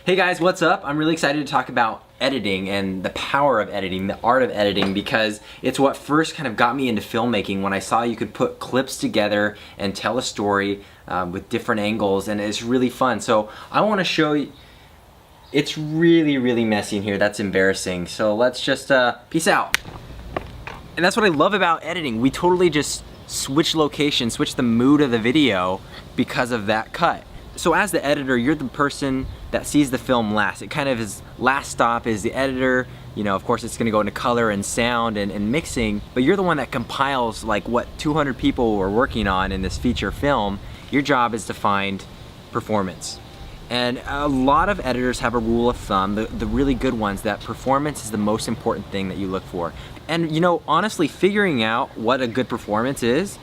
Hey guys, what's up? I'm really excited to talk about editing and the power of editing, the art of editing, because it's what first kind of got me into filmmaking when I saw you could put clips together and tell a story with different angles, and it's really fun. So I want to show you, it's really messy in here. That's embarrassing. So let's just peace out. And that's what I love about editing. We totally just switch location, switch the mood of the video because of that cut. So as the editor, you're the person that sees the film last. It kind of is, last stop is the editor. You know, of course it's gonna go into color and sound and mixing, but you're the one that compiles like what 200 people were working on in this feature film. Your job is to find performance. And a lot of editors have a rule of thumb, the really good ones, that performance is the most important thing that you look for. And you know, honestly, figuring out what a good performance is,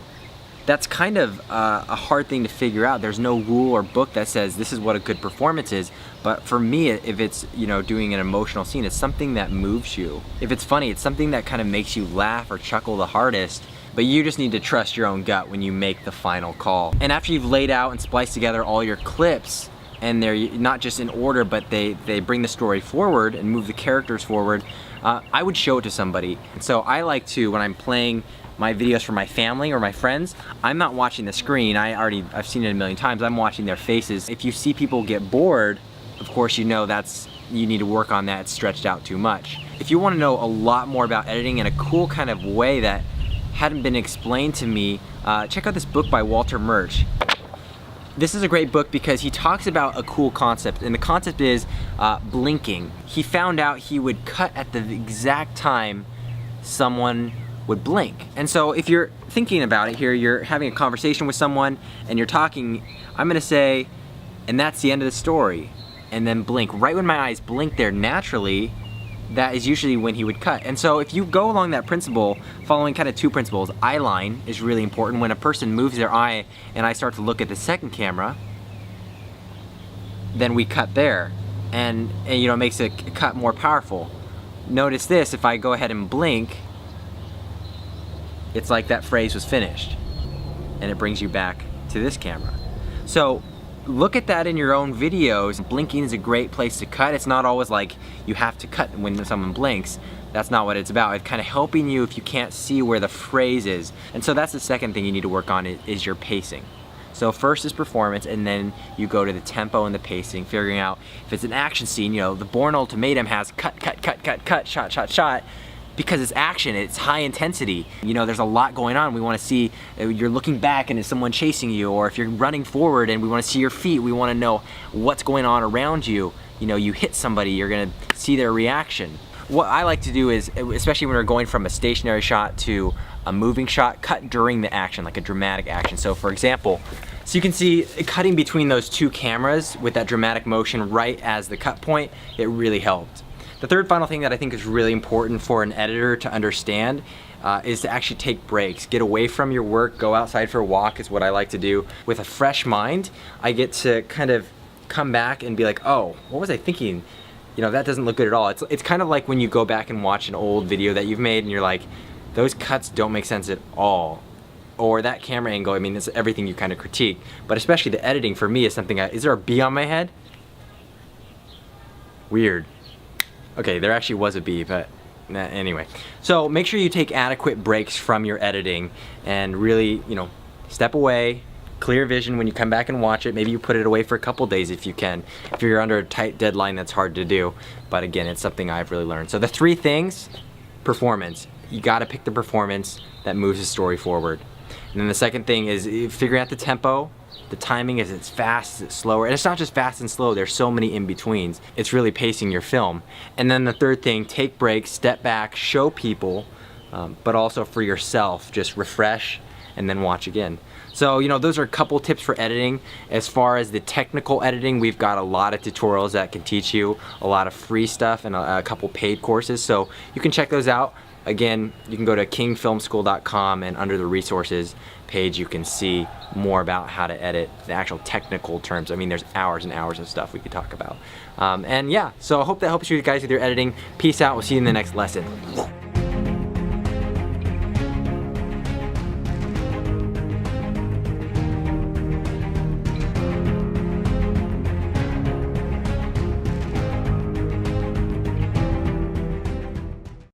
that's kind of a hard thing to figure out. There's no rule or book that says this is what a good performance is. But for me, if it's, you know, doing an emotional scene, it's something that moves you. If it's funny, it's something that kind of makes you laugh or chuckle the hardest. But you just need to trust your own gut when you make the final call. And after you've laid out and spliced together all your clips, and they're not just in order, but they bring the story forward and move the characters forward, I would show it to somebody. And so I like to, when I'm playing my videos for my family or my friends, I'm not watching the screen. I've seen it a million times. I'm watching their faces. If you see people get bored, of course you know you need to work on that. It's stretched out too much. If you want to know a lot more about editing in a cool kind of way that hadn't been explained to me, check out this book by Walter Murch. This is a great book because he talks about a cool concept, and the concept is blinking. He found out he would cut at the exact time someone would blink. And so if you're thinking about it here, you're having a conversation with someone and you're talking, I'm gonna say, and that's the end of the story, and then blink. Right when my eyes blink there naturally, that is usually when he would cut. And so if you go along that principle, following kind of two principles, eye line is really important. When a person moves their eye and I start to look at the second camera, then we cut there. And you know, it makes a cut more powerful. Notice this, if I go ahead and blink, it's like that phrase was finished, and it brings you back to this camera. So look at that in your own videos. Blinking is a great place to cut. It's not always like you have to cut when someone blinks. That's not what it's about. It's kind of helping you if you can't see where the phrase is. And so that's the second thing you need to work on is your pacing. So first is performance, and then you go to the tempo and the pacing, figuring out if it's an action scene. You know, the Bourne Ultimatum has cut, shot, because it's action, it's high intensity. You know, there's a lot going on. We want to see, you're looking back and is someone chasing you, or if you're running forward and we want to see your feet, we want to know what's going on around you. You know, you hit somebody, you're gonna see their reaction. What I like to do is, especially when we're going from a stationary shot to a moving shot, cut during the action, like a dramatic action. So for example, so you can see cutting between those two cameras with that dramatic motion right as the cut point, it really helped. The third final thing that I think is really important for an editor to understand is to actually take breaks. Get away from your work, go outside for a walk is what I like to do. With a fresh mind, I get to kind of come back and be like, oh, what was I thinking? You know, that doesn't look good at all. It's kind of like when you go back and watch an old video that you've made and you're like, those cuts don't make sense at all. Or that camera angle, I mean, it's everything you kind of critique. But especially the editing for me is something, is there a bee on my head? Weird. Okay, there actually was a bee, but anyway. So make sure you take adequate breaks from your editing and really, you know, step away, clear vision when you come back and watch it. Maybe you put it away for a couple days if you can. If you're under a tight deadline, that's hard to do. But again, it's something I've really learned. So the three things, performance. You gotta pick the performance that moves the story forward. And then the second thing is figuring out the tempo. The timing, is it's fast, it's slower, and it's not just fast and slow, there's so many in-betweens. It's really pacing your film. And then the third thing, take breaks, step back, show people, but also for yourself, just refresh and then watch again. So, you know, those are a couple tips for editing. As far as the technical editing, we've got a lot of tutorials that can teach you, a lot of free stuff and a couple paid courses, so you can check those out. Again, you can go to kingfilmschool.com, and under the resources page you can see more about how to edit, the actual technical terms. I mean, there's hours and hours of stuff we could talk about. And yeah, so I hope that helps you guys with your editing. Peace out, we'll see you in the next lesson.